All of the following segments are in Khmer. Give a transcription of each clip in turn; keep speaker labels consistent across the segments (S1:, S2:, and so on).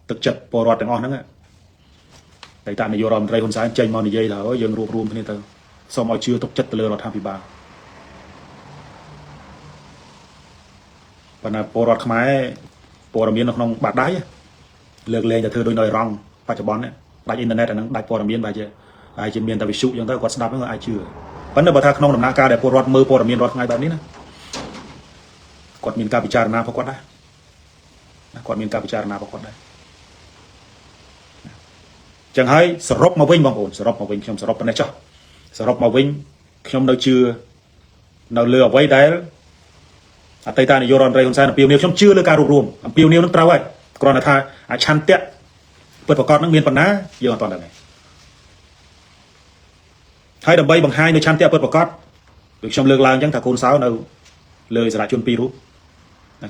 S1: ទឹកចិត្តពលរដ្ឋទាំងអស់ហ្នឹងតែតានយោរដ្ឋមន្ត្រីហ៊ុនសែនចេញមកនិយាយថាយើងរួបរวมគ្នាទៅសូមឲ្យជឿទុកចិត្តទៅលើរដ្ឋាភិបាលប៉ុន្តែពលរដ្ឋខ្មែរព័ត៌មាននៅក្នុងបាតដៃលើកលែងតែធ្វើដូចនៅអ៊ីរ៉ង់បច្ចុប្បន្នដាច់អ៊ីនធឺណិតអាហ្នឹងដាច់ព័ត៌មានបែរជាមានតែវិទ្យុអញ្ចឹងទៅគាត់ស្ដាប់ហ្នឹងអាចជឿប៉ុន្តែបើថាក្នុងដំណាក់កាលដែលពលរដ្ឋមើលព័ត៌មានរាល់ថ្ងៃបែបនេះណាគាត់មានការពិចារណារបស់គាត់ដែរគាត់មានការពិចារណារបស់គាត់ដែរចឹងហើយសរុបមកវិញបងប្អូនសរុបមកវិញខ្ញុំសរុបប៉ុណ្ណេះចុះសរុបមកវិញខ្ញុំនៅជឿនៅលើអ្វីដែលអតីតនាយករដ្ឋមន្ត្រីហ៊ុនសែនអំពាវនាវខ្ញុំជឿលើការរួបរวมអំពាវនាវនឹងត្រូវហើយគ្រាន់តែថាអាឆន្ទៈពិតប្រាកដនឹងមានប៉ុណ្ណាយើងអត់ទាន់ដឹងទេហើយដើម្បីបង្ហាញនៅឆន្ទៈពិតប្រាកដដូចខ្ញុំលើកឡើងអញ្ចឹងថាកូនសោនៅលើឥស្សរជន2រូប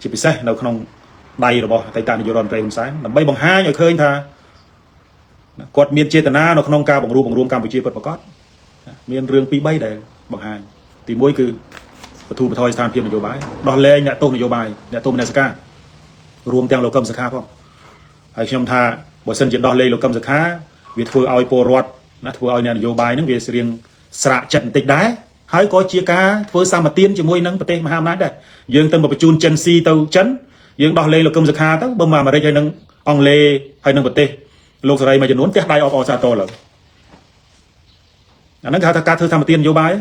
S1: ជាពិសេសនៅក្នុងដៃរបស់អតីតនាយករដ្ឋមន្ត្រីហ៊ុនសែនដើម្បីបង្ហាញឲ្យឃើញថាគាត់មានចេតនានៅក្នុងការបង្រួបបង្រួមកម្ពុជាពិតប្រាកដមានរឿង2 3ដែលបង្ហាញទី1គឺបទូបថយស្ថានភាពនយោបាយដោះលែងអ្នកទោសនយោបាយអ្នកទោសមនសិការរួមទាំងលោកកឹមសុខាផងហើយខ្ញុំថាបើសិនជាដោះលែងលោកកឹមសុខាវាធ្វើឲ្យពលរដ្ឋធ្វើឲ្យអ្នកនយោបាយហ្នឹងវារៀងស្រាក់ចិត្តបន្តិចដែរហើយក៏ជាការធ្វើសម្បទានជាមួយនឹងប្រទេសមហាអំណាចដែរយើងទៅមកបញ្ជូនចិនស៊ីទៅចិនយើងដោះលែងលោកកឹមសុខាទៅបើមកអាមេរិកហើយនឹងអង់គ្លេសហើយនឹងប្រទេសលោកសេរីមួយចំនួនផ្ទះដៃអបអសាទរលើអាហ្នឹងគេហៅថាការធ្វើសម្បទាននយោបាយ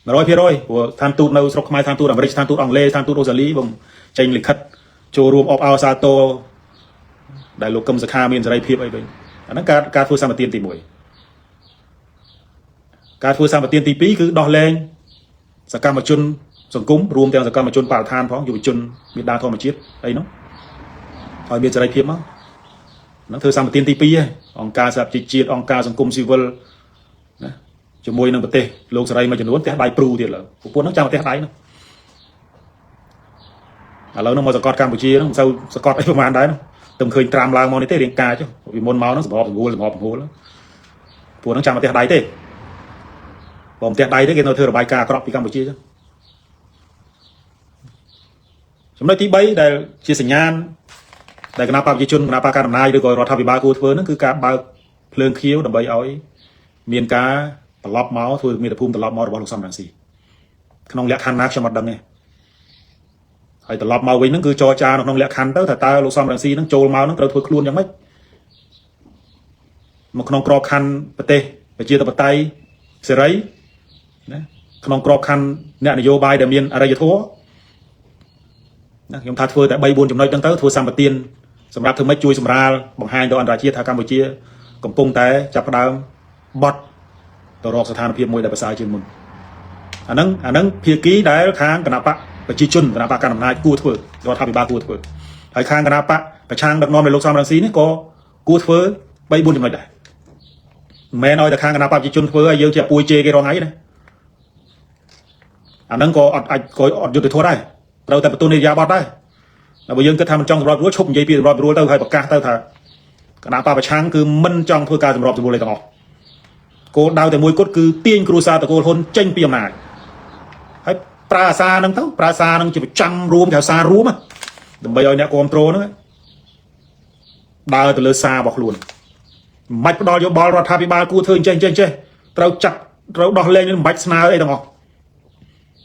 S1: 100%ព្រោះស្ថានទូតនៅស្រុកខ្មែរស្ថានទូតអាមេរិកស្ថានទូតអង់គ្លេសស្ថានទូតអូស្ត្រាលីបងចេញលិខិតចូលរួមអបអសាទរដែលលោកកឹមសុខាមានសេរីភាពអីវិញអាហ្នឹងការធ្វើសម្បទានទី1ការធ្វើសម្បទានទី2គឺដោះលែងសកម្មជនសង្គមរួមទាំងសកម្មជនបរិស្ថានផងយុវជនមេដាធម្មជាតិអីហ្នឹងឲ្យមានសេរីភាពមកហ្នឹងធ្វើសម្បទានទី2ឯងអង្គការសហជីវជាតិអង្គការសង្គមស៊ីវិលណាជាមួយនឹងប្រទេសលោកសេរីមួយចំនួនផ្ទះដៃព្រូទៀតឡើយពួកហ្នឹងចាំផ្ទះដៃហ្នឹងឥឡូវហ្នឹងមកសកលកម្ពុជាហ្នឹងមិនសូវសកលអីប្រហែលដែរតែមិនឃើញត្រាំឡើងមកនេះទេរៀងការចុះពីមុនមកហ្នឹងសម្របសម្រួលពួកហ្នឹងចាំផ្ទះដៃទេបើផ្ទះដៃទេគេនៅធ្វើរបាយការណ៍អាក្រក់ពីកម្ពុជាចឹងចំណុចទី3ដែលជាសញ្ញាណដែលគណៈបព្វជិជនគណៈបកកណ្ដាលអំណាចឬក៏រដ្ឋាភិបាលគួរធ្វើហ្នឹងគឺការបើកភ្លើងខៀវដើម្បីឲ្យមានការត្រឡប់មកធ្វើមាតុភូមិត្រឡប់មករបស់លោកសំរងស៊ីក្នុងលក្ខខណ្ឌណាខ្ញុំអត់ដឹងទេហើយត្រឡប់មកវិញហ្នឹងគឺចរចានៅក្នុងលក្ខខណ្ឌទៅថាតើលោកសំរងស៊ីហ្នឹងចូលមកហ្នឹងត្រូវធ្វើខ្លួនយ៉ាងម៉េចមកក្នុងក្របខណ្ឌប្រទេសប្រជាធិបតេយ្យសេរីណាក្នុងក្របខណ្ឌអ្នកនយោបាយដែលមានអរិយធម៌ណាខ្ញុំថាធ្វើតែ3 4ចំណុចហ្នឹងទៅធ្វើសម្បទានសម្រាប់ធ្វើម៉េចជួយសម្រាលបង្ហាញទៅអន្តរជាតិថាកម្ពុជាកំពុងតែចាប់ផ្ដើមបត់ទៅរកស្ថានភាពមួយដែលប្រសើរជាងមុនអាហ្នឹងភាគីដែលខាងគណៈបកប្រជាជនគណៈបកកណ្ដាលអំណាចគួរធ្វើរដ្ឋាភិបាលគួរធ្វើហើយខាងគណៈបកប្រឆាំងដឹកនាំដោយលោកសំរងស៊ីនេះក៏គួរធ្វើ3 4ចំណុចដែរមិនមែនឲ្យតែខាងគណៈបកប្រជាជនធ្វើឲ្យយើងជាពួយជេរគេរងថ្ងៃណាអាហ្នឹងក៏អត់យុត្តិធម៌ដែរត្រូវតែបន្ទូននីតិបတ်ដែរតែបើយើងគិតថាមិនចង់សម្របរួលឈប់និយាយពីសម្របរួលទៅហើយប្រកាសទៅថាគណៈបកប្រឆាំងគឺមិនចង់ធ្វើការសម្របសម្រួលទាំងអស់គោលដៅតែមួយគត់គឺទាញគ្រួសារតកូលហ៊ុនចេញពីអំណាចហើយប្រើអាសាហ្នឹងទៅប្រើអាសាហ្នឹងជាប្រចាំរួមគេអាសារួមដើម្បីឲ្យអ្នកគ្រប់គ្រងហ្នឹងដើរទៅលើសាររបស់ខ្លួនមិនបាច់ផ្ដល់យោបល់រដ្ឋាភិបាលគួរធ្វើចេះត្រូវចាត់ត្រូវដោះលែងមិនបាច់ស្នើអីទាំងអស់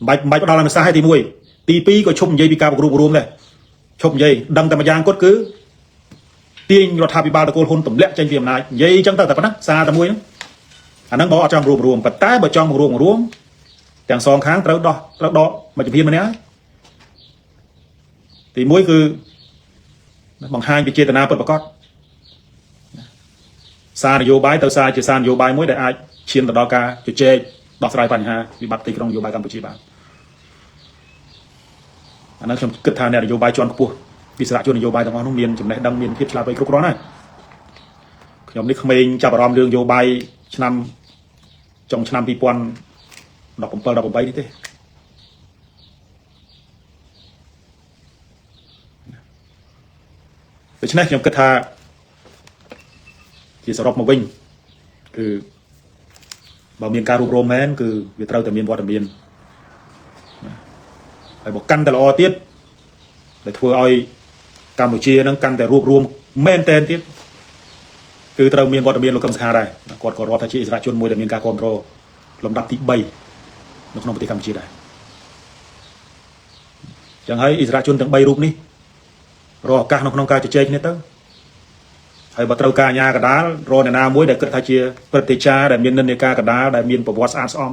S1: មិនបាច់ផ្ដល់អនុសាសន៍ឲ្យទី1ទី2ក៏ឈប់និយាយពីការបង្រួបបង្រួមដែរឈប់និយាយដឹងតែម្យ៉ាងគាត់គឺទាញរដ្ឋាភិបាលតកូលហ៊ុនទម្លាក់ចេញពីអំណាចនិយាយអញ្ចឹងទៅតែប៉ុណ្ណាសារតែមួយហ្នឹងអាហ្នឹងបើអត់ចង់រួមប៉ុន្តែបើចង់រួមទាំងសងខាងត្រូវដកមកជំហានម្នាក់ទី1គឺបង្ហាញពីចេតនាពិតប្រាកដសារនយោបាយទៅសារជាសារនយោបាយមួយដែលអាចឈានទៅដល់ការជជែកដោះស្រាយបញ្ហាវិបត្តិទីក្រុងនយោបាយកម្ពុជាបានអានោះខ្ញុំគិតថាអ្នកនយោបាយជាន់ខ្ពស់ពីសារជននយោបាយទាំងអស់នោះមានចំណេះដឹងមានភាពឆ្លាតវៃគ្រប់គ្រាន់ហើយខ្ញុំនេះក្មេងចាប់អារម្មណ៍រឿងនយោបាយចុងឆ្នាំ2017 18នេះទេដូច្នេះខ្ញុំគិតថាជាសរុបមកវិញគឺបើមានការរួបរวมមែនគឺវាត្រូវតែមានវត្តមានហើយបើកាន់តែល្អទៀតដែលធ្វើឲ្យ កម្ពុជានឹងកាន់តែរួបរวมមែនតែនទៀតគឺត្រូវមានវត្តមានលោកកឹមសុខាដែរគាត់ក៏រាប់ថាជាអិសរាជជនមួយដែលមានការគ្រប់គ្រងលំដាប់ទី3នៅក្នុងប្រទេសកម្ពុជាដែរចឹងហើយអិសរាជជនទាំង3រូបនេះរកឱកាសនៅក្នុងការជជែកគ្នាទៅហើយបើត្រូវការអាញាកដាលរកអ្នកណាមួយដែលគិតថាជាព្រឹទ្ធាចារ្យដែលមាននិន្នាការកដាលដែលមានប្រវត្តិស្អាតស្អំ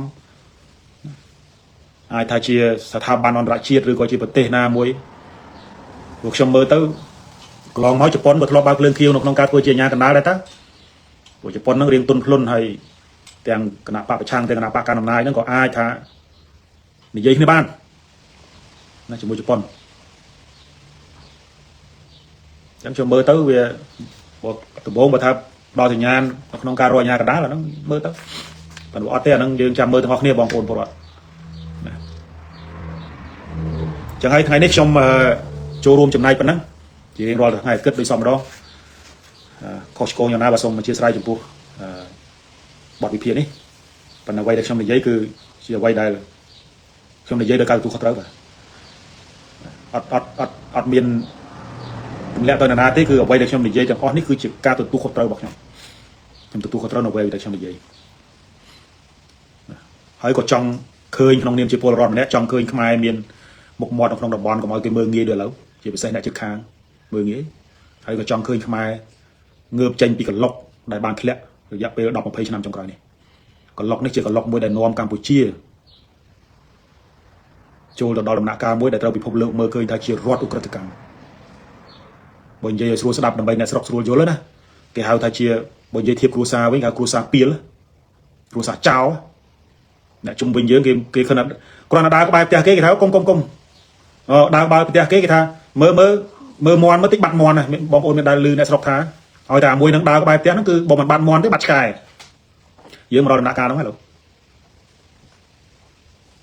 S1: អាចថាជាស្ថាប័នអន្តរជាតិឬក៏ជាប្រទេសណាមួយពួកខ្ញុំមើលទៅកន្លងមកជប៉ុនក៏ធ្លាប់បើកភ្លើងខៀវនៅក្នុងការធ្វើជាអាញាកដាលដែរតើពួកជប៉ុនហ្នឹងរៀងទុនខ្លួនហើយទាំងគណៈបកប្រឆាំងទាំងគណៈបកកណ្ដាលអំណាចហ្នឹងក៏អាចថានិយាយគ្នាបានណាជាមួយជប៉ុនចឹងខ្ញុំមើលទៅវាដំបូងបើថាដល់សញ្ញាណនៅក្នុងការរកអាញាកដាលអាហ្នឹងមើលទៅប៉ុន្តែអត់ទេអាហ្នឹងយើងចាំមើលទាំងអស់គ្នាបងប្អូនពលរដ្ឋណាចឹងហើយថ្ងៃនេះខ្ញុំចូលរួមចំណែកប៉ុណ្ណឹងជារៀងរាល់ថ្ងៃគិតដោយសម្ដងខុសឆ្គងយ៉ាងណាបាទសូមអធិស្ឋានចំពោះបទវិភាគនេះប៉ុន្តែអ្វីដែលខ្ញុំនិយាយគឺជាអ្វីដែលខ្ញុំនិយាយដោយការទទួលខុសត្រូវបាទអត់មានទម្លាក់ទៅនរណាទេគឺអ្វីដែលខ្ញុំនិយាយទាំងអស់នេះគឺជាការទទួលខុសត្រូវរបស់ខ្ញុំទទួលខុសត្រូវនៅអ្វីដែលខ្ញុំនិយាយហើយក៏ចង់ឃើញក្នុងនាមជាពលរដ្ឋម្នាក់ចង់ឃើញខ្មែរមានមុខមាត់នៅក្នុងតំបន់កុំឲ្យគេមើលងាយដូចឥឡូវជាពិសេសអ្នកជិតខាងមើលងាយហើយក៏ចង់ឃើញខ្មែរងើបចេញពីកឡុកដែលបានធ្លាក់រយៈពេល10 20ឆ្នាំចុងក្រោយនេះកឡុកនេះជាកឡុកមួយដែលនាំកម្ពុជាចូលទៅដល់ដំណាក់កាលមួយដែលត្រូវពិភពលោកមើលឃើញថាជារដ្ឋឧក្រិដ្ឋកម្មបើនិយាយឲ្យស្រួលស្ដាប់ដើម្បីអ្នកស្រុកស្រួលយល់ណាគេហៅថាជាបើនិយាយធៀបគ្រួសារវិញគេហៅគ្រួសារពីលគ្រួសារចោលអ្នកជុំវិញយើងគេគ្រាន់តែដើរក្បែរផ្ទះគេថាកុំដើរក្បែរផ្ទះគេថាមើលមន់មើលតិចបាត់មន់ណាបងប្អូនមានដើរលឺអ្នកស្រុកថាឲ្យតែមួយនឹងដើរក្បែរផ្ទះហ្នឹងគឺបើមិនបាត់មន់ទេបាត់ឆ្កែយើងមករកដំណាក់កាលហ្នឹងហើយលោក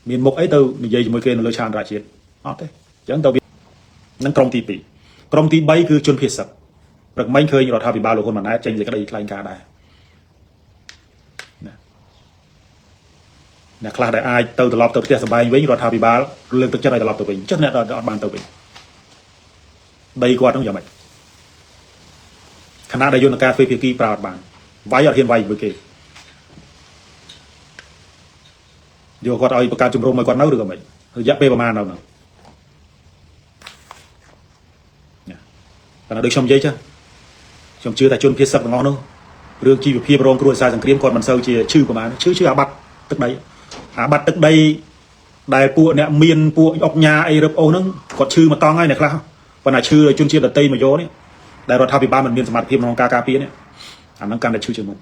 S1: មានមុខអីទៅនិយាយជាមួយគេនៅលើឆានរាជាតិអត់ទេអញ្ចឹងទៅនឹងក្រុមទី2ក្រុមទី3គឺជនភៀសសិទ្ធព្រឹកមិញឃើញរដ្ឋាភិបាលលោកហ៊ុនម៉ាណែតចេញសេចក្តីថ្លែងការណ៍ដែរអ្នកខ្លះដែលអាចទៅត្រឡប់ទៅផ្ទះសបាយវិញរដ្ឋាភិបាលលើកទឹកចិត្តឲ្យត្រឡប់ទៅវិញចិត្តអ្នកអត់បានទៅវិញដីគាត់ហ្នឹងយ៉ាងម៉េចខណៈដែលយន្តការធ្វើភាគីប្រើអត់បានវាយអត់ហ៊ានវាយមួយគេយកគាត់ឲ្យបង្កើតជំរំឲ្យគាត់នៅឬក៏មិនរយៈពេលប្រហែលនៅហ្នឹងតែដូចខ្ញុំនិយាយចឹងខ្ញុំជឿថាជនភៀសសិទ្ធទាំងអស់នោះរឿងជីវភាពរងគ្រោះសារសង្គ្រាមគាត់មិនសូវជាឈឺប្រហែលឈឺអាបាត់ទឹកដីអាបាត់ទឹកដីដែលពួកអ្នកមានពួកអុកញ៉ាអីរឹបអូសហ្នឹងគាត់ឈឺមកតង់ហើយអ្នកខ្លះប៉ុន្តែឈឺឲ្យជនជាតិដតីមកយកនេះដែលរដ្ឋាភិបាលមិនមានសមត្ថភាពក្នុងការការពារនេះអាហ្នឹងកាន់តែឈឺជាងមុន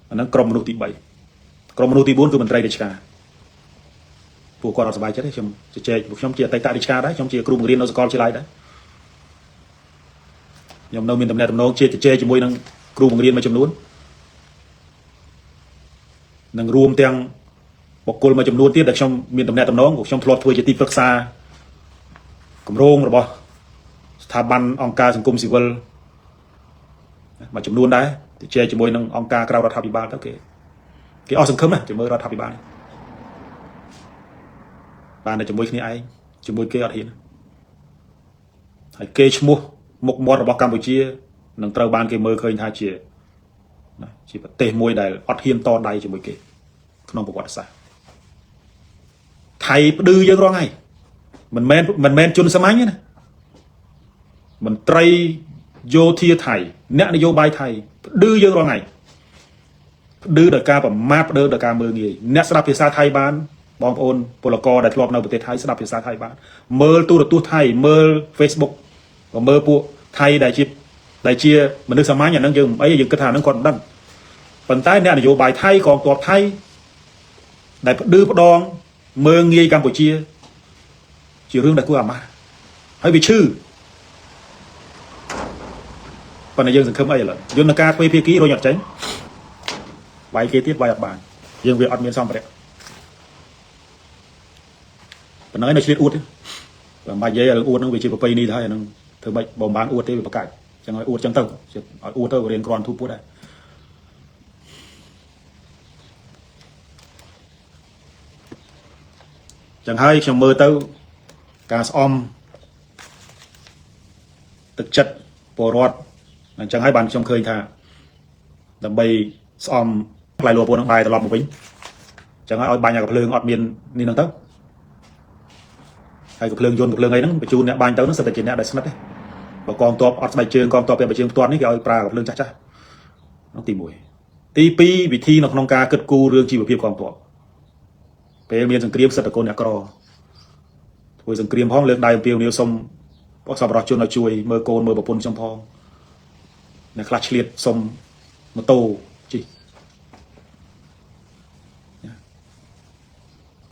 S1: អាហ្នឹងក្រុមមនុស្សទី3ក្រុមមនុស្សទី4គឺមន្ត្រីរាជការពួកគាត់អត់សប្បាយចិត្តទេខ្ញុំជជែកពួកខ្ញុំជាអតីតរាជការដែរខ្ញុំជាគ្រូបង្រៀននៅសាកលវិទ្យាល័យដែរខ្ញុំនៅមានតំណែងជាជជែកជាមួយនឹងគ្រូបង្រៀនមួយចំនួននឹងរួមទាំងបុគ្គលមួយចំនួនទៀតដែលខ្ញុំមានតំណែងពួកខ្ញុំធ្លាប់ធ្វើជាទីប្រឹក្សាគម្រោងរបស់ស្ថាប័នអង្គការសង្គមស៊ីវិលមួយចំនួនដែរជជែកជាមួយនឹងអង្គការក្រៅរដ្ឋាភិបាលទៅគេអស់សង្ឃឹមណាស់ជាមួយរដ្ឋាភិបាលបានតែជាមួយគ្នាឯងជាមួយគេអត់ហ៊ានហើយគេឈ្មោះមុខមាត់របស់កម្ពុជានឹងត្រូវបានគេមើលឃើញថាជាប្រទេសមួយដែលអត់ហ៊ានតដៃជាមួយគេក្នុងប្រវត្តិសាស្ត្រថៃផ្ដឺយើងរងហើយមិនមែនជនសាមញ្ញទេណាមន្ត្រីយោធាថៃអ្នកនយោបាយថៃផ្ដឺយើងរងហើយផ្ដឺដោយការប្រមាថផ្ដឺដោយការមើលងាយអ្នកស្ដាប់ភាសាថៃបានបងប្អូនពលករដែលធ្លាប់នៅប្រទេសថៃស្ដាប់ភាសាថៃបានមើលទូរទស្សន៍ថៃមើល Facebook ក៏មើលពួកថៃដែលជាមនុស្សសាមញ្ញអាហ្នឹងយើងអីយើងគិតថាហ្នឹងគាត់មិនដឹងប៉ុន្តែអ្នកនយោបាយថៃកងទ័ពថៃដែលផ្ដឺផ្ដងមើលងាយកម្ពុជាជារឿងដែលគួរអាម៉ាស់ហើយវាឈឺប៉ុន្តែយើងសង្ឃឹមអីឥឡូវយន្តការធ្វើភាគីរញអត់ចេញវាយគេទៀតវាយអត់បានយើងវាអត់មានសម្ភារៈប៉ុណ្ណឹងឯងនៅឆ្លៀតអួតទេបើមិនបាច់និយាយរឿងអួតហ្នឹងវាជាប្រពៃណីទៅហើយអាហ្នឹងធ្វើម៉េចបើមិនបានអួតទេវាបកាច់ចឹងឲ្យអួតចឹងទៅឲ្យអួតទៅរៀនគ្រាន់ធូបពួតដែរចឹងហើយខ្ញុំមើលទៅការស្អំ ទឹកចិត្តពលរដ្ឋអញ្ចឹងហើយបានខ្ញុំឃើញថាដើម្បីស្អំផ្លែលួពួកនឹងបាយត្រឡប់មកវិញអញ្ចឹងហើយឲ្យបាញ់អាកភ្លើងអត់មាននេះហ្នឹងទៅហើយកភ្លើងយន្តកភ្លើងអីហ្នឹងបញ្ជូនអ្នកបាញ់ទៅហ្នឹងសិតតែជាអ្នកដែលស្និទ្ធទេបើកងទ័ពអត់ស្បែកជើងកងទ័ពពេលបញ្ជើងផ្ទាត់នេះគេឲ្យប្រើកភ្លើងចាស់នោះទី1ទី2វិធីនៅក្នុងការគិតគូររឿងជីវភាពកងទ័ពពេលមានសង្គ្រាមសិទ្ធិកូនអ្នកក្រធ្វើសង្គ្រាមផងលើកដៃអំពាវនាវសុំអសប្បុរសជនឲ្យជួយមើលកូនមើលប្រពន្ធខ្ញុំផងអ្នកខ្លះឆ្លៀតសុំម៉ូតូជិះ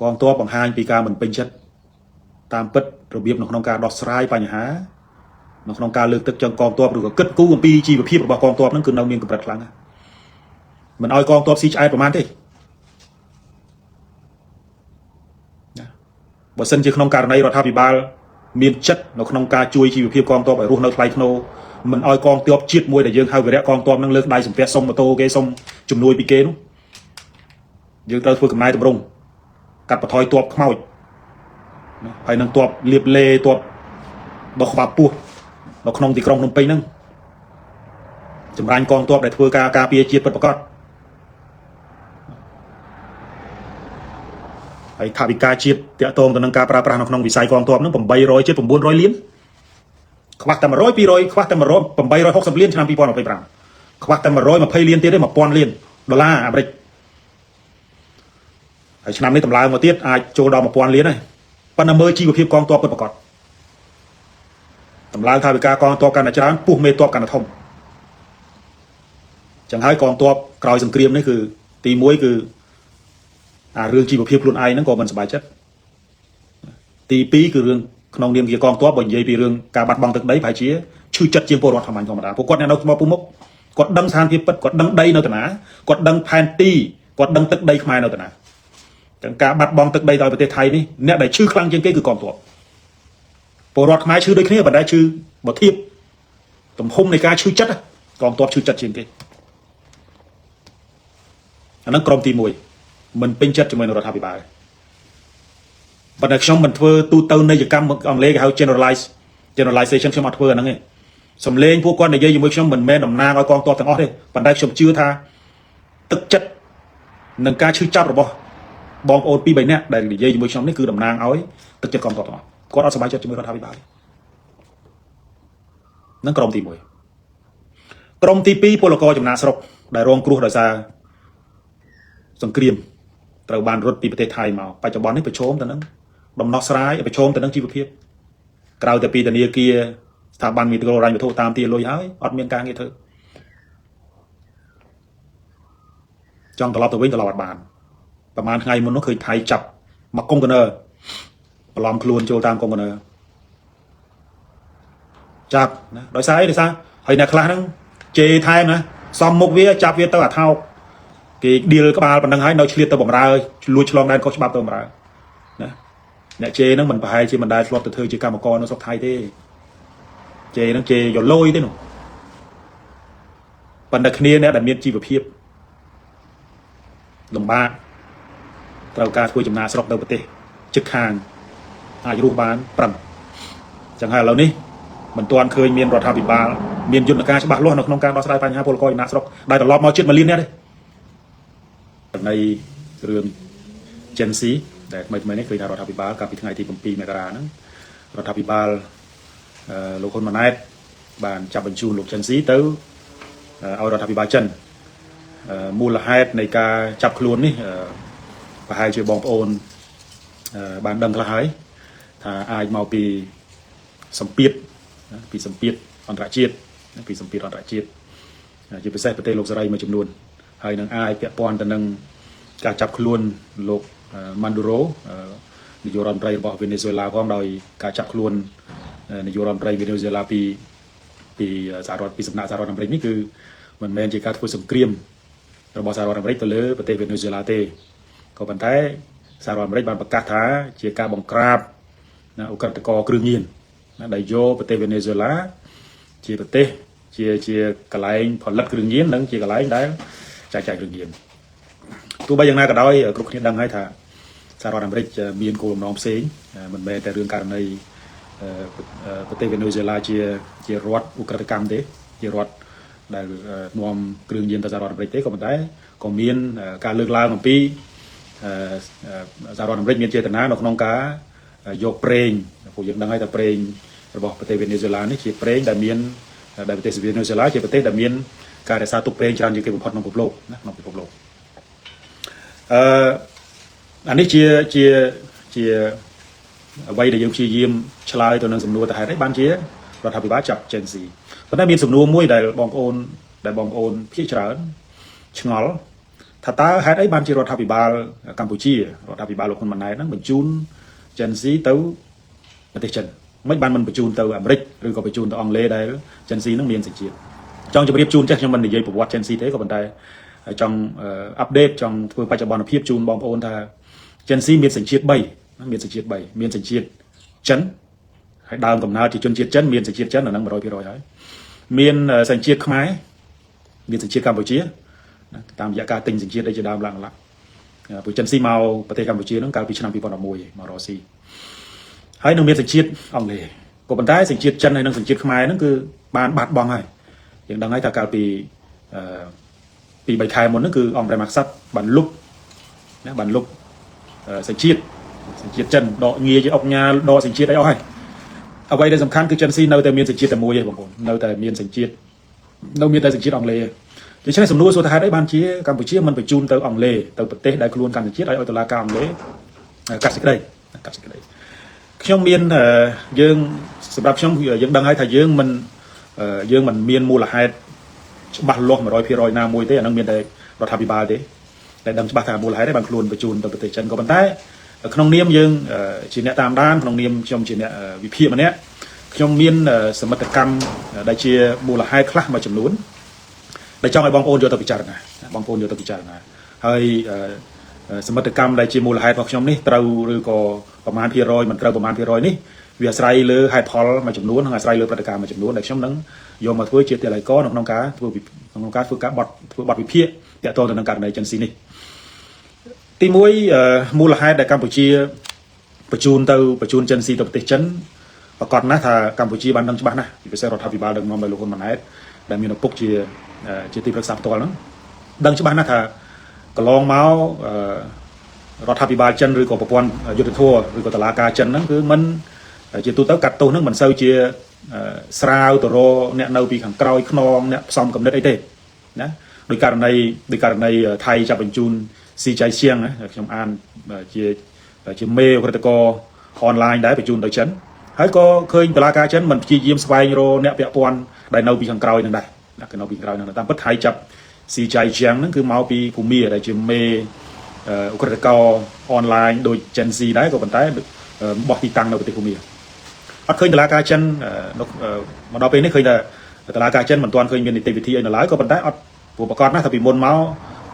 S1: កងទ័ពបង្ហាញពីការមិនពេញចិត្តតាមពិតរបៀបនៅក្នុងការដោះស្រាយបញ្ហានៅក្នុងការលើកទឹកចិត្តកងទ័ពឬក៏គិតគូរអំពីជីវភាពរបស់កងទ័ពហ្នឹងគឺនៅមានកម្រិតខ្លាំងណាស់មិនឲ្យកងទ័ពស៊ីឆ្អែតប្រហែលទេបើសិនជាក្នុងករណីរដ្ឋាភិបាលមានចិត្តនៅក្នុងការជួយជីវភាពកងទ័ពឲ្យរស់នៅថ្លៃថ្នូរមិនឲ្យកងទ័ពជាតិមួយដែលយើងហៅវីរៈកងទ័ពនឹងលើកដៃសំពះសុំម៉ូតូគេសុំជំនួយពីគេនោះយើងត្រូវធ្វើកំណែតម្រង់កាត់បន្ថយទ័ពខ្មោចហើយនឹងទ័ពលៀបលេទ័ពដុសក្បាលពោះនៅក្នុងទីក្រុងភ្នំពេញហ្នឹងចម្រាញ់កងទ័ពដែលធ្វើការការពារជាតិពិតប្រាកដហើយថាវិការជាតិតាក់ទងទៅនឹងការប្រើប្រាស់នៅក្នុងវិស័យកងទ័ពហ្នឹង800ជិត900លានខ្វះតែ100 200ខ្វះតែ860លានឆ្នាំ2025ខ្វះតែ120លានទៀតទេ1000លានដុល្លារអាមេរិកហើយឆ្នាំនេះតម្លើងមកទៀតអាចចូលដល់1000លានហើយប៉ុន្តែមើលជីវភាពកងទ័ពពិតប្រាកដតម្លើងថាវិការកងទ័ពកាន់តែច្រើនពោះមេទ័ពកាន់តែធំចឹងហើយកងទ័ពក្រោយសង្គ្រាមនេះគឺទី1គឺអារឿងជីវភាពខ្លួនឯងហ្នឹងក៏មិនសប្បាយចិត្តទី2គឺរឿងក្នុងនាមជាកងទ័ពបើនិយាយពីរឿងការបាត់បង់ទឹកដីប្រហែលជាឈឺចិត្តជាងពលរដ្ឋធម្មតាពួកគាត់នៅមកពុំមុខគាត់ដឹងស្ថានភាពពិតគាត់ដឹងដីនៅតាណាគាត់ដឹងផែនទីគាត់ដឹងទឹកដីខ្មែរនៅតាណាចឹងការបាត់បង់ទឹកដីដោយប្រទេសថៃនេះអ្នកដែលឈឺខ្លាំងជាងគេគឺកងទ័ពពលរដ្ឋខ្មែរឈឺដូចគ្នាប៉ុន្តែឈឺបើធៀបទំហំនៃការឈឺចិត្តកងទ័ពឈឺចិត្តជាងគេអាហ្នឹងក្រុមទី1មិនពេញចិត្តជាមួយនឹងរដ្ឋាភិបាលប៉ុន្តែខ្ញុំមិនធ្វើទូទៅនយកម្មអង់គ្លេសគេហៅ generalization ខ្ញុំអត់ធ្វើអាហ្នឹងទេសំឡេងពួកគាត់និយាយជាមួយខ្ញុំមិនមែនតំណាងឲ្យកងទ័ពទាំងអស់ទេប៉ុន្តែខ្ញុំជឿថាទឹកចិត្តនិងការឈឺចាប់របស់បងប្អូន2 3នាក់ដែលនិយាយជាមួយខ្ញុំនេះគឺតំណាងឲ្យទឹកចិត្តកងទ័ពទាំងអស់គាត់អត់សប្បាយចិត្តជាមួយរដ្ឋាភិបាលហ្នឹងក្រុមទី1ក្រុមទី2ពលករចំណាកស្រុកដែលរងគ្រោះដោយសារសង្គ្រាមត្រូវបានរត់ពីប្រទេសថៃមកបច្ចុប្បន្ននេះប្រឈមទៅនឹងដំណោះស្រាយប្រឈមទៅនឹងជីវភាពក្រៅតែពីធនាគារស្ថាប័នមីក្រូហិរញ្ញវត្ថុតាមទីលុយហើយអត់មានការងារធ្វើចង់ត្រឡប់ទៅវិញត្រឡប់អត់បានប្រហែលថ្ងៃមុននោះឃើញថៃចាប់មកកុងតឺន័របន្លំខ្លួនចូលតាមកុងតឺន័រចាប់ណាដោយសារអីដោយសារហើយអ្នកខ្លះហ្នឹងជេរថែមណាសំមុខវាចាប់វាទៅអាថោកគេឌីលក្បាលប៉ុណ្ណឹងហើយនៅឆ្លៀតទៅបំរើលួចឆ្លងដែនខុសច្បាប់ទៅបំរើណាអ្នកជេហ្នឹងមិនប្រហែលជាមិនដែលធ្លាប់ទៅធ្វើជាកម្មករនៅស្រុកថៃទេជេហ្នឹងជេយកលុយទេនោះប៉ុន្តែគ្នាអ្នកដែលមានជីវភាពលំបាកត្រូវការធ្វើចំណាកស្រុកទៅប្រទេសជិតខាងអាចរស់បានប្រឹងចឹងហើយឥឡូវនេះមិនទាន់ឃើញមានរដ្ឋាភិបាលមានយន្តការច្បាស់លាស់នៅក្នុងការដោះស្រាយបញ្ហាពលករចំណាកស្រុកដែលត្រឡប់មកជិត1លាននេះទេនៃរឿង Gen Z ដែលថ្មីនេះឃើញថារដ្ឋាភិបាលកាលពីថ្ងៃទី7មករាហ្នឹងរដ្ឋាភិបាលលោកហ៊ុនម៉ាណែតបានចាប់បញ្ជូនលោក Gen Z ទៅឲ្យរដ្ឋាភិបាលចិនមូលហេតុនៃការចាប់ខ្លួននេះប្រហែលជាបងប្អូនបានដឹងខ្លះហើយថាអាចមកពីសម្ពាធអន្តរជាតិពីសម្ពាធអន្តរជាតិជាពិសេសប្រទេសលោកសេរីមួយចំនួនហើយនឹងអាចពាក់ព័ន្ធទៅនឹងការចាប់ខ្លួនលោកម៉ាន់ឌូរ៉ូនាយករដ្ឋមន្ត្រីរបស់វេណេស៊ុយឡាផងដោយការចាប់ខ្លួននាយករដ្ឋមន្ត្រីវេណេស៊ុយឡាពីសហរដ្ឋពីសំណាក់សហរដ្ឋអាមេរិកនេះគឺមិនមែនជាការធ្វើសង្គ្រាមរបស់សហរដ្ឋអាមេរិកទៅលើប្រទេសវេណេស៊ុយឡាទេក៏ប៉ុន្តែសហរដ្ឋអាមេរិកបានប្រកាសថាជាការបង្ក្រាបឧក្រិដ្ឋករគ្រឿងញៀនដែលយកប្រទេសវេណេស៊ុយឡាជាប្រទេសជាកន្លែងផលិតគ្រឿងញៀននិងជាកន្លែងដែលចែកចាយគ្រឿងញៀនទោះបីយ៉ាងណាក៏ដោយគ្រប់គ្នាដឹងហើយថាសហរដ្ឋអាមេរិកមានគោលបំណងផ្សេងមិនមែនតែរឿងករណី ប្រទេសវេណេស៊ុយឡាជារដ្ឋឧក្រិដ្ឋកម្មទេជារដ្ឋដែលនាំគ្រឿងញៀនទៅសហរដ្ឋអាមេរិកទេក៏ប៉ុន្តែក៏មានការលើកឡើងអំពីសហរដ្ឋអាមេរិកមានចេតនានៅក្នុងការយកប្រេងពួកយើងដឹងហើយថាប្រេងរបស់ប្រទេសវេណេស៊ុយឡានេះជាប្រេងដែលមានដែលប្រទេសវេណេស៊ុយឡាជាប្រទេសដែលមានការរក្សាទុកប្រេងច្រើនជាងគេបំផុតក្នុងពិភពលោកណាក្នុងពិភពលោកអានេះជាអ្វីដែលយើងព្យាយាមឆ្លើយទៅនឹងសំណួរទៅហេតុអីបានជារដ្ឋាភិបាលចាប់ Gen Z ប៉ុន្តែមានសំណួរមួយដែលបងប្អូនភាគច្រើនឆ្ងល់ថាតើហេតុអីបានជារដ្ឋាភិបាលកម្ពុជារដ្ឋាភិបាលលោកហ៊ុនម៉ាណែតហ្នឹងបញ្ជូន Gen Z ទៅប្រទេសចិនមិនបានបញ្ជូនទៅអាមេរិកឬក៏បញ្ជូនទៅអង់គ្លេសដែល Gen Z ហ្នឹងមានសញ្ជាតិចង់ជម្រាបជូនចេះខ្ញុំមិននិយាយប្រវត្តិ Gen Z ទេក៏ប៉ុន្តែចង់អាប់ដេតចង់ធ្វើបច្ចុប្បន្នភាពជូនបងប្អូនថា Gen Z មានសញ្ជាតិ3មានសញ្ជាតិ3មានសញ្ជាតិចិនហើយដើមកំណើតជាជនជាតិចិនមានសញ្ជាតិចិនអាហ្នឹង 100% ហើយមានសញ្ជាតិខ្មែរមានសញ្ជាតិកម្ពុជាតាមរយៈការទិញសញ្ជាតិអីជាដើមឡើងព្រោះ Gen Z មកប្រទេសកម្ពុជាហ្នឹងកាលពីឆ្នាំ2011មករកស៊ីហើយនឹងមានសញ្ជាតិអង់គ្លេសក៏ប៉ុន្តែសញ្ជាតិចិនហើយនិងសញ្ជាតិខ្មែរហ្នឹងគឺបានបាត់បង់ហើយយើងដឹងហើយថាកាលពី3ខែមុនហ្នឹងគឺអង្គព្រះមហាក្សត្របានលុបសញ្ជាតិចិនដកងារជាអុកញ៉ាដកសញ្ជាតិអីអស់ហើយអ្វីដែលសំខាន់គឺ Gen Z នៅតែមានសញ្ជាតិតែមួយទេបងប្អូននៅតែមានសញ្ជាតិមានតែសញ្ជាតិអង់គ្លេសដូច្នេះសំណួរសួរថាហេតុអីបានជាកម្ពុជាមិនបញ្ជូនទៅអង់គ្លេសទៅប្រទេសដែលខ្លួនកាន់សញ្ជាតិឲ្យតុលាការអង់គ្លេសកាត់សេចក្តីខ្ញុំមានយើងសម្រាប់ខ្ញុំយើងដឹងហើយថាយើងមិនមានមូលហេតុច្បាស់លាស់ 100% ណាមួយទេអានឹងមានតែរដ្ឋាភិបាលទេដែលដឹងច្បាស់ថាមូលហេតុឯងបានខ្លួនបញ្ជូនទៅប្រទេសចិនក៏ប៉ុន្តែក្នុងនាមយើងជាអ្នកតាមដានក្នុងនាមខ្ញុំជាអ្នកវិភាគម្នាក់ខ្ញុំមានសមិទ្ធកម្មដែលជាមូលហេតុខ្លះមួយចំនួនដែលចង់ឲ្យបងប្អូនយកទៅពិចារណាហើយសមិទ្ធកម្មដែលជាមូលហេតុរបស់ខ្ញុំនេះត្រូវឬក៏ប្រមាណភាគរយមិនត្រូវប្រមាណភាគរយនេះវាអាស្រ័យលើហេតុផលមួយចំនួននិងអាស្រ័យលើព្រឹត្តិការណ៍មួយចំនួនដែលខ្ញុំនឹងយកមកធ្វើជាទិល័យកក្នុងការធ្វើការបទវិភាគទាក់ទងទៅនឹងករណី Gen Z នេះទី1មូលហេតុដែលកម្ពុជាបញ្ជូន Gen Z ទៅប្រទេសចិនប្រកាសណាស់ថាកម្ពុជាបានដឹងច្បាស់ណាស់ពិសេសរដ្ឋាភិបាលដឹកនាំដោយលោកហ៊ុនម៉ាណែតដែលមានឪពុកជាទីប្រឹក្សាផ្ទាល់ហ្នឹងដឹងច្បាស់ណាស់ថាកន្លងមករដ្ឋាភិបាលចិនឬក៏ប្រព័ន្ធយុត្តិធម៌ឬក៏តុលាការចិនហ្នឹងគឺមិនជាទូទៅកាត់ទោសហ្នឹងមិនសូវជាស្រាវទៅរកអ្នកនៅពីខាងក្រោយខ្នងអ្នកផ្សំគំនិតអីទេណាដោយករណីថៃចាប់បញ្ជូនស៊ីចៃសៀងខ្ញុំអានជាមេឧក្រិដ្ឋករអនឡាញដែរបញ្ជូនទៅចិនហើយក៏ឃើញតុលាការចិនមិនព្យាយាមស្វែងរកអ្នកពាក់ព័ន្ធដែលនៅពីខាងក្រោយនឹងដែរគេនៅពីក្រោយនឹងតាមពិតថៃចាប់ស៊ីចៃសៀងហ្នឹងគឺមកពីភូមាដែលជាមេឧក្រិដ្ឋករអនឡាញដូច Gen Z ដែរក៏ប៉ុន្តែបោះទីតាំងនៅប្រទេសភូមាអត់ឃើញតុលាការចិនមកដល់ពេលនេះឃើញថាតុលាការចិនមិនទាន់ឃើញមាននីតិវិធីអីនៅឡើយក៏ប៉ុន្តែអត់ព្រោះប្រកាសណាស់ថាពីមុនមក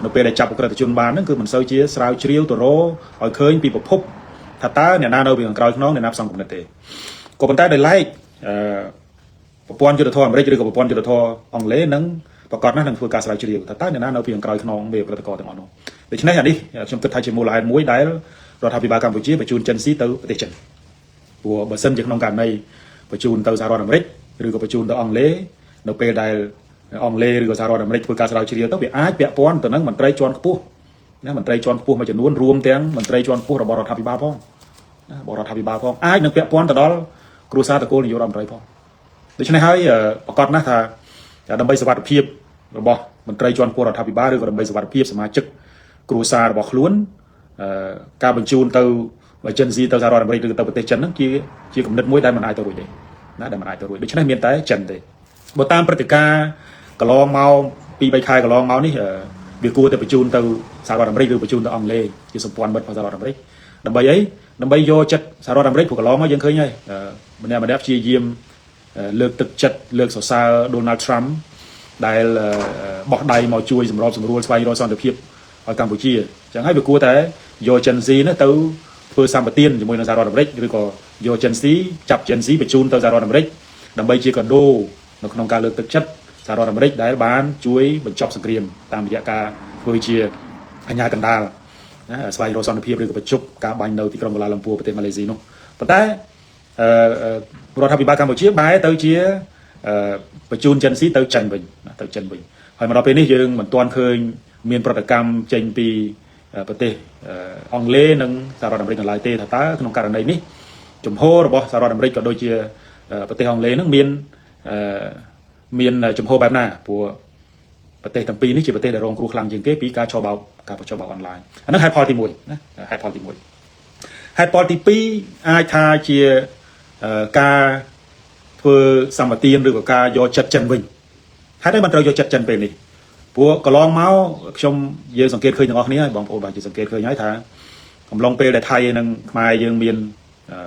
S1: នៅពេលដែលចាប់អក្រិតជនបានហ្នឹងគឺមិនសូវជាស្រាវជ្រាវទៅរកឲ្យឃើញពីប្រភពថាតើអ្នកណានៅពីខាងក្រោយខ្នងអ្នកណាផ្សំគំនិតទេក៏ប៉ុន្តែដោយឡែកប្រព័ន្ធយុត្តិធម៌អាមេរិកឬក៏ប្រព័ន្ធយុត្តិធម៌អង់គ្លេសនឹងប្រកាសណាស់នឹងធ្វើការស្រាវជ្រាវថាតើអ្នកណានៅពីខាងក្រោយខ្នងមេឧក្រិដ្ឋករទាំងអស់នោះដូច្នេះអានេះខ្ញុំគិតថាជាមូលហេតុមួយដែលរដ្ឋាភិបាលកម្ពុជាបញ្ជូន Gen Z ទៅប្រទេសចិនព្រោះបើសិនជាក្នុងករណីបញ្ជូនទៅសហរដ្ឋអាមេរិកឬក៏បញ្ជូនទៅអង់គ្លេសនៅពេលដែលអង់គ្លេសឬក៏សហរដ្ឋអាមេរិកធ្វើការស្រាវជ្រាវទៅវាអាចពាក់ព័ន្ធទៅនឹងមន្ត្រីជាន់ខ្ពស់ណាមន្ត្រីជាន់ខ្ពស់មួយចំនួនរួមទាំងមន្ត្រីជាន់ខ្ពស់របស់រដ្ឋាភិបាលផងណារដ្ឋាភិបាលផងអាចនឹងពាក់ព័ន្ធទៅដល់គ្រួសារតកូលនាយករដ្ឋមន្ត្រីផងដូច្នេះហើយប្រកាសណាស់ថាដើម្បីសុវត្ថិភាពរបស់មន្ត្រីជាន់ខ្ពស់រដ្ឋាភិបាលឬក៏ដើម្បីសុវត្ថិភាពសមាជិកគ្រួសាររបស់ខ្លួនការបញ្ជូនទៅ Gen Z ទៅសហរដ្ឋអាមេរិកឬទៅប្រទេសចិនហ្នឹងជាគំនិតមួយដែលមិនអាចទៅរួចទេណាដែលមិនអាចទៅរួចដូច្នេះមានតែចិនទេបើតាមព្រឹត្តិការណ៍កន្លងមក2-3ខែកន្លងមកនេះវាគួរតែបញ្ជូនទៅសហរដ្ឋអាមេរិកឬបញ្ជូនទៅអង់គ្លេសជាសម្ព័ន្ធមិត្តរបស់សហរដ្ឋអាមេរិកដើម្បីអីដើម្បីយកចិត្តសហរដ្ឋអាមេរិកព្រោះកន្លងមកយើងឃើញហើយម្នាក់ព្យាយាមលើកទឹកចិត្តលើកសរសើរ Donald Trump ដែលបោះដៃមកជួយសម្របសម្រួលស្វែងរកសន្តិភាពឲ្យកម្ពុជាអញ្ចឹងហើយវាគួរតែយក Gen Z នេះទៅធ្វើសម្បទានជាមួយនឹងសហរដ្ឋអាមេរិកឬក៏យក Gen Z ចាប់ Gen Z បញ្ជូនទៅសហរដ្ឋអាមេរិកដើម្បីជាកាដូនៅក្នុងការលើកទឹកចិត្តសហរដ្ឋអាមេរិកដែលបានជួយបញ្ចប់សង្គ្រាមតាមរយៈការធ្វើជាអាជ្ញាកណ្ដាលណាស្វែងរកសន្តិភាពឬក៏បញ្ចប់ការបាញ់នៅទីក្រុងកូឡាឡាំពួរប្រទេសម៉ាឡេស៊ីនោះប៉ុន្តែ រដ្ឋាភិបាលកម្ពុជាបែរទៅជាបញ្ជូនចិនស៊ីទៅចិនវិញហើយមកដល់ពេលនេះយើងមិនទាន់ឃើញមានប្រតិកម្មចេញពីប្រទេសអង់គ្លេសនិងសហរដ្ឋអាមេរិកនៅឡើយទេថាតើក្នុងករណីនេះជំហររបស់សហរដ្ឋអាមេរិកក៏ដូចជាប្រទេសអង់គ្លេសនឹងមានជំហរបែបណាព្រោះប្រទេសទាំងពីរនេះជាប្រទេសដែលរងគ្រោះខ្លាំងជាងគេពីការបញ្ចុះបោកអនឡាញអាហ្នឹងហេតុផលទី1ណាហេតុផលទី2អាចថាជាការធ្វើសម្បទានឬក៏ការយកចិត្តចិនវិញហេតុអីបានត្រូវយកចិត្តចិនពេលនេះព្រោះកន្លងមកខ្ញុំយើងសង្កេតឃើញទាំងអស់គ្នាហើយបងប្អូនបាទជាសង្កេតឃើញហើយថាកំឡុងពេលដែលថៃនិងខ្មែរយើងមាន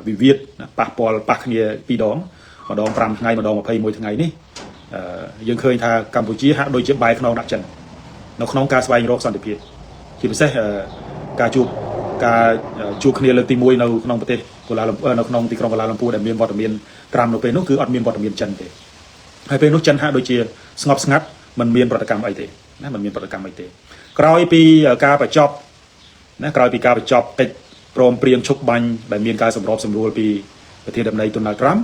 S1: វិវាទប៉ះពាល់ប៉ះគ្នាពីរដងម្ដង5ថ្ងៃម្ដង21ថ្ងៃនេះយើងឃើញថាកម្ពុជាហាក់ដូចជាបែរខ្នងដាក់ចិននៅក្នុងការស្វែងរកសន្តិភាពជាពិសេសការជួបគ្នាលើកទី1នៅក្នុងប្រទេសកូឡាលំពូនៅក្នុងទីក្រុងកូឡាលំពូដែលមានវត្តមានត្រាំនៅពេលនោះគឺអត់មានវត្តមានចិនទេហើយពេលនោះចិនហាក់ដូចជាស្ងប់ស្ងាត់មិនមានប្រតិកម្មអីទេណាមិនមានប្រតិកម្មអីទេក្រោយពីការបញ្ចប់កិច្ចព្រមព្រៀងឈប់បាញ់ដែលមានការសម្របសម្រួលពីប្រធានាធិបតី Donald Trump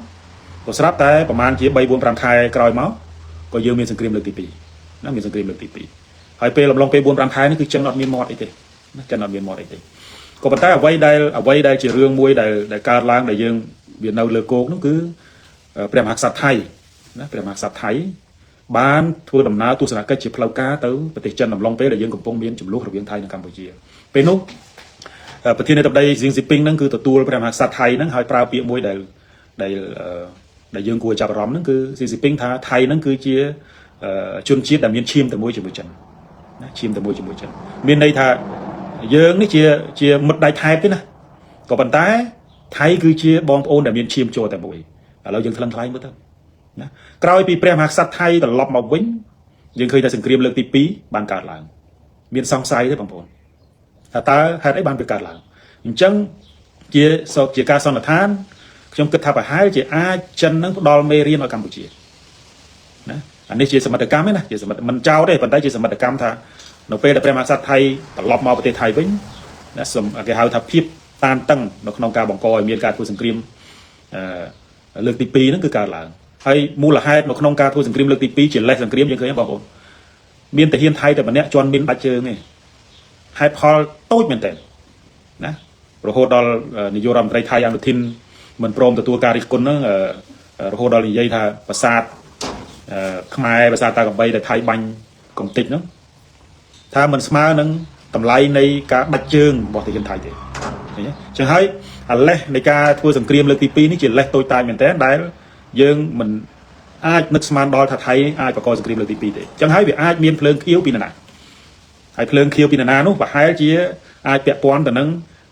S1: ក៏ស្រាប់តែប្រហែលជា3 4 5ខែក្រោយមកក៏យើងមានសង្គ្រាមលើកទី2ណាមានសង្គ្រាមលើកទី2ហើយពេលអំឡុងពេល4 5ខែនេះគឺចិនអត់មានមាត់អីទេណាចិនអត់មានមាត់អីទេក៏ប៉ុន្តែអ្វីដែលជារឿងមួយដែលកើតឡើងដែលយើងវានៅលើគោកនោះគឺព្រះមហាក្សត្រថៃណាព្រះមហាក្សត្រថៃបានធ្វើដំណើរទស្សនកិច្ចជាផ្លូវការទៅប្រទេសចិនអំឡុងពេលដែលយើងកំពុងមានចំនួនរវាងថៃនិងកម្ពុជាពេលនោះប្រធានាធិបតីស៊ីជីនពីងហ្នឹងគឺទទួលព្រះមហាក្សត្រថៃហ្នឹងហើយប្រើពាក្យមួយដែលយើងគួរចាប់អារម្មណ៍ហ្នឹងគឺស៊ីជីនពីងថាថៃហ្នឹងគឺជាជនជាតិដែលមានឈាមតែមួយជាមួយចិនណាឈាមតែមួយជាមួយចិនមានន័យថាយើងនេះជាមិត្តដៃថែបទេណាក៏ប៉ុន្តែថៃគឺជាបងប្អូនដែលមានឈាមចូលតែមួយឥឡូវយើងថ្លឹងថ្លែងមើលទៅណាក្រោយពីព្រះមហាក្សត្រថៃត្រឡប់មកវិញយើងឃើញតែសង្គ្រាមលើកទី2បានកើតឡើងមានសង្ស័យទេបងប្អូនថាតើហេតុអីបានវាកើតឡើងអញ្ចឹងជាការសន្និដ្ឋានខ្ញុំគិតថាប្រហែលជាអាចចិននឹងផ្ដល់មេរៀនឲ្យកម្ពុជាណាអានេះជាសមិទ្ធកម្មទេណាជាសមិទ្ធមិនចោលទេប៉ុន្តែជាសមិទ្ធកម្មថានៅពេលដែលព្រះមហាក្សត្រថៃត្រឡប់មកប្រទេសថៃវិញណាគេហៅថាភាពតានតឹងនៅក្នុងការបង្កឲ្យមានការធ្វើសង្គ្រាមលើកទី2ហ្នឹងគឺកើតឡើងហើយមូលហេតុនៅក្នុងការធ្វើសង្គ្រាមលើកទី2ជាលេសសង្គ្រាមយើងឃើញបងប្អូនមានតែហ៊ានថៃតែម្នាក់ជន់មានដាច់ជើងទេហេតុផលតូចមែនតើណារហូតដល់នាយករដ្ឋមន្ត្រីថៃអនុทินមិនព្រមទទួលការរិះគន់ហ្នឹងរហូតដល់និយាយថាប្រាសាទខ្មែរប្រាសាទតាកបីដែលថៃបាញ់កំតិចហ្នឹងថាមិនស្មើនឹងតម្លៃនៃការដាច់ជើងរបស់ប្រទេសថៃទេឃើញទេចឹងហើយអាលេសនៃការធ្វើសង្គ្រាមលើកទី2នេះជាលេសតូចតាចមែនតើដែលយើងមិនអាចនឹកស្មានដល់ថាថៃអាចបង្កសង្គ្រាមលើកទី2ទេចឹងហើយវាអាចមានភ្លើងខៀវពីណាហើយភ្លើងខៀវពីណានោះប្រហែលជាអាចពាក់ព័ន្ធទៅនឹង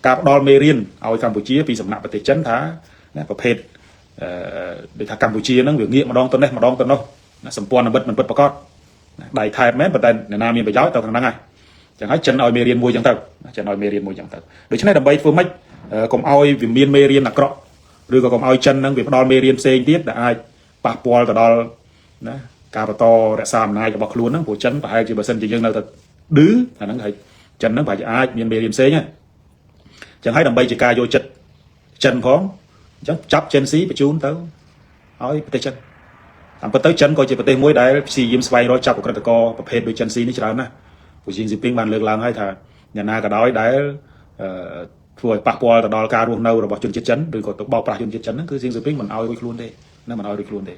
S1: ការផ្ដល់មេរៀនឲ្យកម្ពុជាពីសំណាក់ប្រទេសចិនថាណាប្រភេទដូចថាកម្ពុជាហ្នឹងវាងាកម្ដងទៅនេះម្ដងទៅនោះសម្ព័ន្ធមិត្តមិនពិតប្រាកដដៃថែបមែនប៉ុន្តែអ្នកណាមានប្រយោជន៍ទៅខាងហ្នឹងហើយចឹងហើយចិនឲ្យមេរៀនមួយចឹងទៅចិនឲ្យមេរៀនមួយចឹងទៅដូច្នេះដើម្បីធ្វើម៉េចកុំឲ្យវាមានមេរៀនអាក្រក់ឬក៏កុំឲ្យចិនហ្នឹងវាផ្ដល់មេរៀនផ្សេងទៀតដែលអាចប៉ះពាល់ទៅដល់ណាការបន្តរក្សាអំណាចរបស់ខ្លួនហ្នឹងព្រោះចិនប្រហែលជាបើសិនជាយើងនៅតែឌឺអាហ្នឹងហើយចិនហ្នឹងប្រហែលជាអាចមានមេរៀនផ្សេងហ្នឹងចឹងហើយដើម្បីជាការយកចិត្តចិនផងអញ្ចឹងចាប់ចិនស៊ីបញ្ជូនទៅឲ្យប្រទេសចិនតាមពិតទៅចិនក៏ជាប្រទេសមួយដែលព្យាយាមស្វែងរកចាប់អក្រិតករប្រភេទដូចចិនស៊ីនេះច្រើនណាស់ព្រោះស៊ីជីនពីងបានលើកឡើងហើយថាអ្នកណាក៏ដោយដែលធ្វើឲ្យប៉ះពាល់ទៅដល់ការរស់នៅរបស់ជនជាតិចិនឬក៏ទៅបោកប្រាស់ជនជាតិចិនហ្នឹងគឺស៊ីជីនពីងមិនឲ្យរួចខ្លួនទេណាមិនឲ្យរួចខ្លួនទេ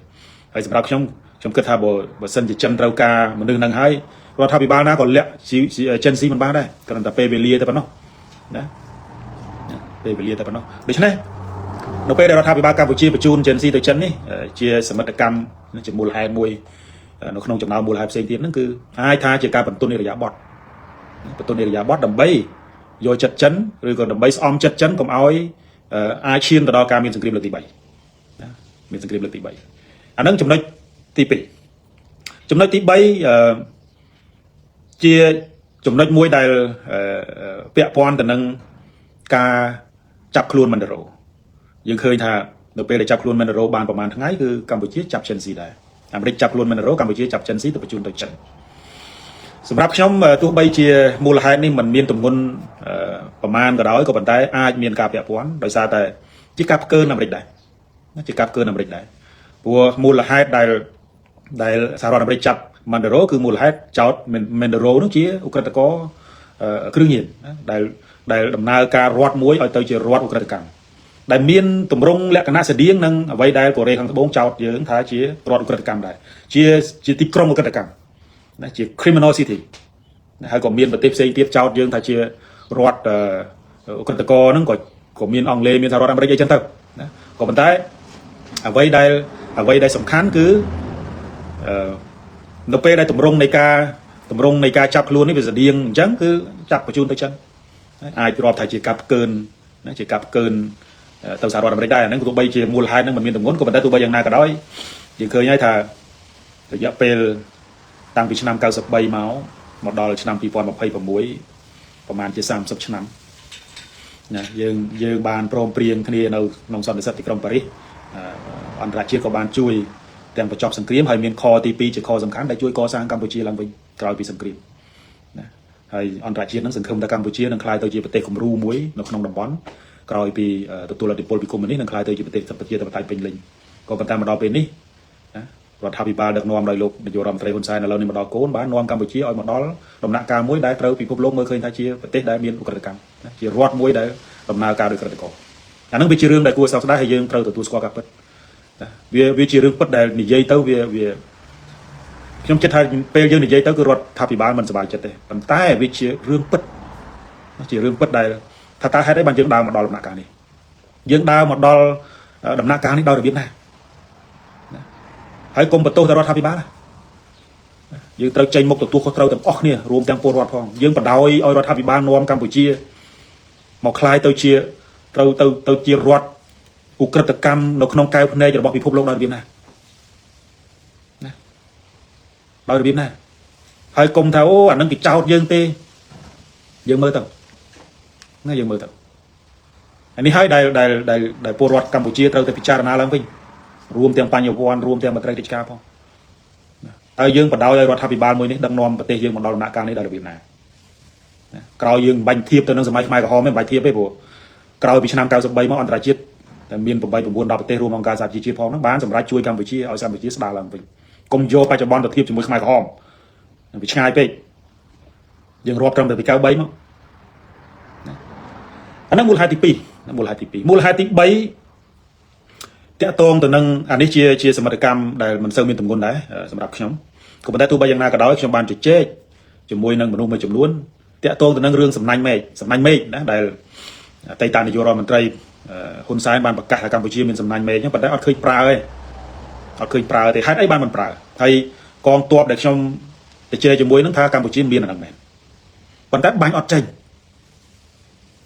S1: ហើយសម្រាប់ខ្ញុំគិតថាបើសិនជាចិនត្រូវការមនុស្សហ្នឹងហើយរដ្ឋាភិបាលណាក៏លាក់ចិនស៊ីមិនបានដែរគ្រាន់តែពេលវេលាតែប៉ុណ្ណោះណាពេលវេលាតែប៉ុណ្ណោះដូច្នេះនៅពេលដែលរដ្ឋាភិបាលកម្ពុជាបញ្ជូនចិនស៊ីទៅចិននេះជាសមិទ្ធកម្មជាមូលហេតុមួយនៅក្នុងចំណោមមូលហេតុផ្សេងទៀតហ្នឹងគឺអាចថាជាការបន្ទន់ឥរិយាបថដើម្បីយកចិត្តចិនឬក៏ដើម្បីស្អំចិត្តចិនកុំឲ្យអាចឈានទៅដល់ការមានសង្គ្រាមលើកទី3ណាមានសង្គ្រាមលើកទី3អាហ្នឹងចំណុចទី2ចំណុចទី3ជាចំណុចមួយដែលពាក់ព័ន្ធទៅនឹងការចាប់ខ្លួនមិនរោយើងឃើញថានៅពេលដែលចាប់ខ្លួនមិនរោបានប្រហែលថ្ងៃគឺកម្ពុជាចាប់ចិនស៊ីដែរអាមេរិកចាប់ខ្លួនមិនរោកម្ពុជាចាប់ចិនស៊ីទៅបញ្ជូនទៅចិនសម្រាប់ខ្ញុំទោះបីជាមូលហេតុនេះមិនមានទម្ងន់ប្រមាណក៏ដោយក៏ប៉ុន្តែអាចមានការពាក់ព័ន្ធដោយសារតែជាការផ្កើនអាមេរិកដែរ ជាកាប់កើនអាមេរិកដែរព្រោះមូលហេតុដែលសហរដ្ឋអាមេរិកចាប់ម៉ាន់ដេរ៉ូគឺមូលហេតុចោតម៉ាន់ដេរ៉ូនោះជាឧក្រិដ្ឋករគ្រឿងញៀនដែលដំណើរការរដ្ឋមួយឲ្យទៅជារដ្ឋឧក្រិដ្ឋកម្មដែលមានទម្រង់លក្ខណៈស្តៀងនឹងអ្វីដែលកូរ៉េខាងត្បូងចោតយើងថាជារដ្ឋឧក្រិដ្ឋកម្មដែរជាទីក្រុងឧក្រិដ្ឋកម្មណាជា criminal city ហើយក៏មានប្រទេសផ្សេងទៀតចោតយើងថាជារដ្ឋឧក្រិដ្ឋករហ្នឹងក៏មានអង់គ្លេសមានសហរដ្ឋអាមេរិកអីចឹងទៅណាក៏ប៉ុន្តែអ្វីដែលសំខាន់គឺនៅពេលដែលទម្រង់នៃការចាប់ខ្លួននេះវាស្តៀងអញ្ចឹងគឺចាប់បញ្ជូនទៅចឹងអាចរាប់ថាជាកាប់កើនណាជាកាប់កើនទៅសហរដ្ឋអាមេរិកដែរអាហ្នឹងទោះបីជាមូលហេតុហ្នឹងមិនមានទម្ងន់ក៏ប៉ុន្តែទោះបីយ៉ាងណាក៏ដោយយើងឃើញហើយថារយៈពេលតាំងពីឆ្នាំ93មកដល់ឆ្នាំ2026ប្រហែលជា30ឆ្នាំណាយើងបានព្រមព្រៀងគ្នានៅក្នុងសន្និសីទទីក្រុងប៉ារីសអន្តរជាតិក៏បានជួយទាំងបញ្ចប់សង្គ្រាមហើយមានខទី2ជាខសំខាន់ដែលជួយកសាងកម្ពុជាឡើងវិញក្រោយពីសង្គ្រាមណាហើយអន្តរជាតិនឹងសង្ឃឹមថាកម្ពុជានឹងក្លាយទៅជាប្រទេសគំរូមួយនៅក្នុងតំបន់ក្រោយពីទទួលឥទ្ធិពលពីកុម្មុយនីសនឹងក្លាយទៅជាប្រទេសប្រជាធិបតេយ្យពេញលេញក៏ប៉ុន្តែមកដល់ពេលនេះណារដ្ឋាភិបាលដឹកនាំដោយលោកនាយករដ្ឋមន្ត្រីហ៊ុនសែនឥឡូវនេះមកដល់កូនបាននាំកម្ពុជាឲ្យមកដល់ដំណាក់កាលមួយដែលត្រូវពិភពលោកមើលឃើញថាជាប្រទេសដែលមានឧក្រិដ្ឋកម្មជារដ្ឋមួយដែលដំណើរការដោយក្រិតកោអានឹងវាជារឿងដែលគួរសោកស្ដាយហើយយើងត្រូវទទួលស្គាល់ការពិតវាជារឿងពិតដែលនិយាយទៅវាខ្ញុំគិតថាពេលយើងនិយាយទៅគឺរដ្ឋាភិបាលមិនសប្បាយចិត្តទេប៉ុន្តែវាជារឿងពិតជារឿងពិតដែលថាតើហេតុអីបានយើងដើរមកដល់ដំណាក់កាលនេះយើងដើរមកដល់ដំណាក់កាលនេះដោយរបៀបណាហើយកុំបន្ទោសទៅរដ្ឋាភិបាលយើងត្រូវចេញមុខទទួលខុសត្រូវទាំងអស់គ្នារួមទាំងពលរដ្ឋផងយើងបដ ாய் ឲ្យរដ្ឋាភិបាលនាំកម្ពុជាមកคล้ายទៅជាទៅជារដ្ឋឧក្រិដ្ឋកម្មនៅក្នុងកែវភ្នែករបស់ពិភពលោកដោយរបៀបណាដោយរបៀបណាហើយកុំថាអូអានឹងគេចោទយើងទេយើងមើលទៅណាយើងមើលទៅអានេះហើយដែលពលរដ្ឋកម្ពុជាត្រូវតែពិចារណាឡើងវិញរួមទាំងបញ្ញវន្តរួមទាំងមន្ត្រីរាជការផងហើយយើងបដ ாய் ឲ្យរដ្ឋាភិបាលមួយនេះដឹកនាំប្រទេសយើងមកដល់ដំណាក់កាលនេះដោយរបៀបណាក្រោយយើងមិនបាញ់ធៀបទៅនឹងសម័យខ្មែរក្រហមទេមិនបាច់ធៀបទេព្រោះក្រោយពីឆ្នាំ93មកអន្តរជាតិតែមាន8 9 10ប្រទេសរួមអង្គការសហជីវជាតិផងហ្នឹងបានសម្រាប់ជួយកម្ពុជាឲ្យកម្ពុជាស្ដារឡើងវិញកុំយកបច្ចុប្បន្នទៅធៀបជាមួយខ្មែរក្រហមវាឆ្ងាយពេកយើងរាប់ត្រឹមតែពី93មកអាហ្នឹងមូលហេតុទី2មូលហេតុទី3តាក់ទងទៅនឹងអានេះជាសមិទ្ធកម្មដែលមិនសូវមានទម្ងន់ដែរសម្រាប់ខ្ញុំក៏ប៉ុន្តែទោះបីយ៉ាងណាក៏ដោយខ្ញុំបានជជែកជាមួយនឹងមនុស្សមួយចំនួនតាក់ទងទៅនឹងរឿងសំណាញ់មេឃណាដែលអតីតនាយករដ្ឋមន្ត្រីហ៊ុនសែនបានប្រកាសថាកម្ពុជាមានសំណាញ់មេឃហ្នឹងប៉ុន្តែអត់ឃើញប្រើទេហេតុអីបានមិនប្រើហើយកងទ័ពដែលខ្ញុំទៅជែកជាមួយនឹងថាកម្ពុជាមានអាហ្នឹងមែនប៉ុន្តែបាញ់អត់ចេញ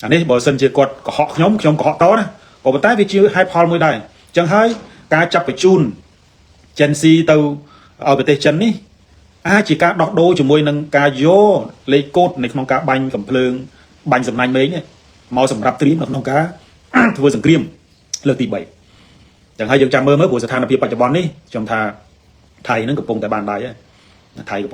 S1: អានេះបើសិនជាគាត់កុហកខ្ញុំកុហកតណាក៏ប៉ុន្តែវាជាហេតុផលមួយដែរអញ្ចឹងហើយការចាប់បញ្ជូន Gen Z ទៅឲ្យប្រទេសចិននេះអាចជាការដោះដូរជាមួយនឹងការយកលេខកូដនៅក្នុងការបាញ់កំភ្លើងបាញ់សំណាញ់មេឃនេះមកសម្រាប់ត្រៀមនៅក្នុងការធ្វើសង្គ្រាមលើកទី3ចឹងហើយយើងចាំមើលព្រោះស្ថានភាពបច្ចុប្បន្ននេះខ្ញុំថាថៃនឹងកំពុងតែបានដៃហើយថៃកំពុង